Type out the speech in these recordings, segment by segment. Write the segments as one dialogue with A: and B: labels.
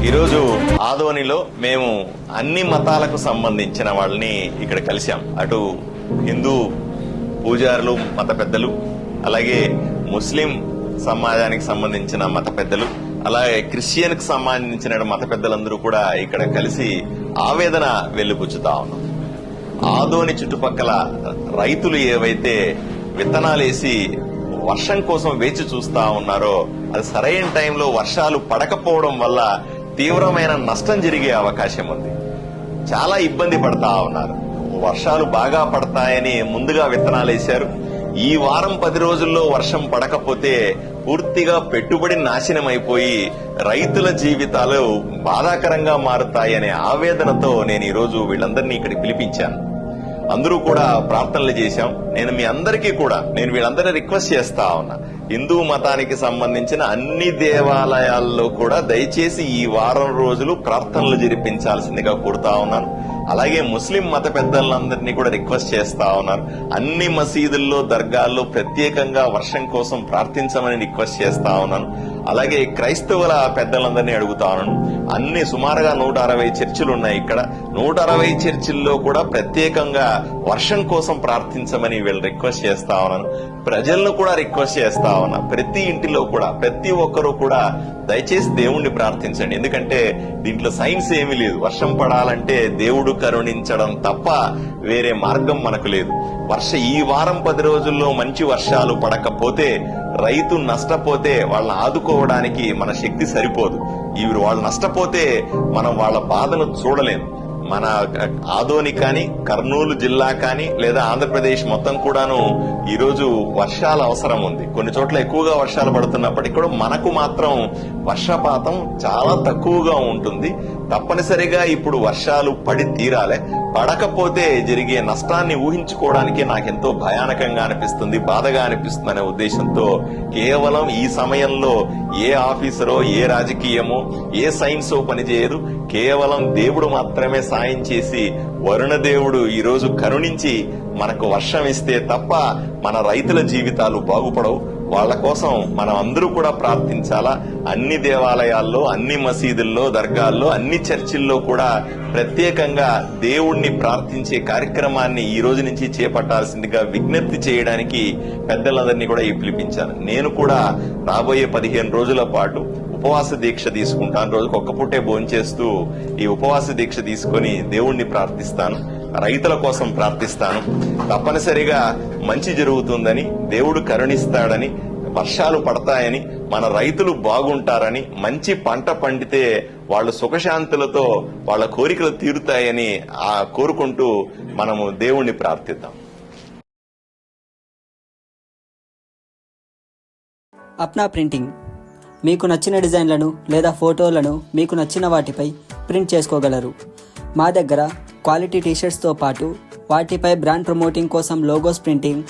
A: ఈరోజు ఆదోనిలో మేము అన్ని మతాలకు సంబంధించిన వాళ్ళని ఇక్కడ కలిశాం. అటు హిందూ పూజారులు, మత పెద్దలు, అలాగే ముస్లిం సమాజానికి సంబంధించిన మత పెద్దలు, అలాగే క్రిస్టియన్ కి సంబంధించిన మత పెద్దలందరూ కూడా ఇక్కడ కలిసి ఆవేదన వెళ్లిపుచ్చుతా ఉన్నాం. ఆదోని చుట్టుపక్కల రైతులు ఏవైతే విత్తనాలేసి వర్షం కోసం వేచి చూస్తా ఉన్నారో అది సరైన టైంలో వర్షాలు పడకపోవడం వల్ల తీవ్రమైన నష్టం జరిగే అవకాశం ఉంది. చాలా ఇబ్బంది పడతా ఉన్నారు. వర్షాలు బాగా పడతాయని ముందుగా విత్తనాలు వేశారు. ఈ వారం 10 రోజుల్లో వర్షం పడకపోతే పూర్తిగా పెట్టుబడి నాశనం అయిపోయి రైతుల జీవితాలు బాధాకరంగా మారుతాయనే ఆవేదనతో నేను ఈరోజు వీళ్ళందరినీ ఇక్కడికి పిలిపించాను. అందరూ కూడా ప్రార్థనలు చేశాం. నేను మీ అందరికీ కూడా వీళ్ళందరినీ రిక్వెస్ట్ చేస్తా ఉన్నా, హిందూ మతానికి సంబంధించిన అన్ని దేవాలయాల్లో కూడా దయచేసి ఈ వారం రోజులు ప్రార్థనలు జరిపించాల్సిందిగా కోరుతా ఉన్నాను. అలాగే ముస్లిం మత పెద్దలందరినీ కూడా రిక్వెస్ట్ చేస్తా ఉన్నారు. అన్ని మసీదుల్లో, దర్గాల్లో ప్రత్యేకంగా వర్షం కోసం ప్రార్థించమని రిక్వెస్ట్ చేస్తా ఉన్నాను. అలాగే క్రైస్తవుల పెద్దలందరినీ అడుగుతా ఉన్నాను. అన్ని సుమారుగా 160 చర్చిలు ఉన్నాయి ఇక్కడ. 160 చర్చిల్లో కూడా ప్రత్యేకంగా వర్షం కోసం ప్రార్థించమని వీళ్ళు రిక్వెస్ట్ చేస్తా ఉన్నాను. ప్రజలను కూడా రిక్వెస్ట్ చేస్తా ఉన్నా, ప్రతి ఇంటిలో కూడా ప్రతి ఒక్కరూ కూడా దయచేసి దేవుణ్ణి ప్రార్థించండి. ఎందుకంటే దీంట్లో సైన్స్ ఏమీ లేదు. వర్షం పడాలంటే దేవుడు కరుణించడం తప్ప వేరే మార్గం మనకు లేదు. ఈ వారం 10 రోజుల్లో మంచి వర్షాలు పడకపోతే రైతు నష్టపోతే వాళ్ళని ఆదుకోవడానికి మన శక్తి సరిపోదు. వాళ్ళు నష్టపోతే మనం వాళ్ళ బాధను చూడలేము. మన ఆదోని కానీ, కర్నూలు జిల్లా కానీ, లేదా ఆంధ్రప్రదేశ్ మొత్తం కూడాను ఈరోజు వర్షాల అవసరం ఉంది. కొన్ని చోట్ల ఎక్కువగా వర్షాలు పడుతున్నప్పటికీ కూడా మనకు మాత్రం వర్షపాతం చాలా తక్కువగా ఉంటుంది. తప్పనిసరిగా ఇప్పుడు వర్షాలు పడి తీరాలే. పడకపోతే జరిగే నష్టాన్ని ఊహించుకోవడానికి నాకెంతో భయానకంగా అనిపిస్తుంది, బాధగా అనిపిస్తుంది అనే ఉద్దేశంతో కేవలం ఈ సమయంలో ఏ ఆఫీసరో, ఏ రాజకీయమో, ఏ సైన్సో పనిచేయదు. కేవలం దేవుడు మాత్రమే సాయం చేసి, వరుణ దేవుడు ఈరోజు కరుణించి మనకు వర్షం ఇస్తే తప్ప మన రైతుల జీవితాలు బాగుపడవు. వాళ్ల కోసం మనం అందరూ కూడా ప్రార్థించాలా. అన్ని దేవాలయాల్లో, అన్ని మసీదుల్లో, దర్గాల్లో, అన్ని చర్చిల్లో కూడా ప్రత్యేకంగా దేవుణ్ణి ప్రార్థించే కార్యక్రమాన్ని ఈ రోజు నుంచి చేపట్టాల్సిందిగా విజ్ఞప్తి చేయడానికి పెద్దలందరినీ కూడా పిలిపించాను. నేను కూడా రాబోయే 15 రోజుల పాటు ఉపవాస దీక్ష తీసుకుంటాను. రోజుకు ఒక్క పూటే భోంచేస్తూ ఈ ఉపవాస దీక్ష తీసుకుని దేవుణ్ణి ప్రార్థిస్తాను. రైతుల కోసం ప్రార్థిస్తాను. తప్పనిసరిగా మంచి జరుగుతుందని, దేవుడు కరుణిస్తాడని, వర్షాలు పడతాయని, మన రైతులు బాగుంటారని, మంచి పంట పండితే వాళ్ళు సుఖశాంతులతో వాళ్ళ కోరికలు తీరుతాయని కోరుకుంటూ మనము దేవుణ్ణి ప్రార్థిద్దాం.
B: అప్నా ప్రింటింగ్ మీకు నచ్చిన డిజైన్లను లేదా ఫోటోలను మీకు నచ్చిన వాటిపై ప్రింట్ చేసుకోగలరు. మా దగ్గర క్వాలిటీ టీషర్ట్స్తో పాటు వాటిపై బ్రాండ్ ప్రమోటింగ్ కోసం లోగోస్ ప్రింటింగ్,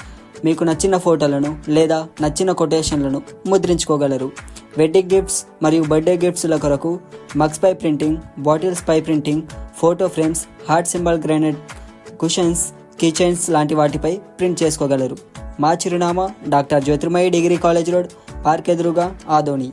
B: మీకు నచ్చిన ఫోటోలను లేదా నచ్చిన కొటేషన్లను ముద్రించుకోగలరు. వెడ్డింగ్ గిఫ్ట్స్ మరియు బర్త్డే గిఫ్ట్స్ల కొరకు మగ్స్ పై ప్రింటింగ్, బాటిల్స్ పై printing, photo frames, heart symbol granite, cushions, kitchens లాంటి వాటిపై ప్రింట్ చేసుకోగలరు. మా చిరునామా doctor Jyothirmayi degree college road, park ఎదురుగా, ఆదోని.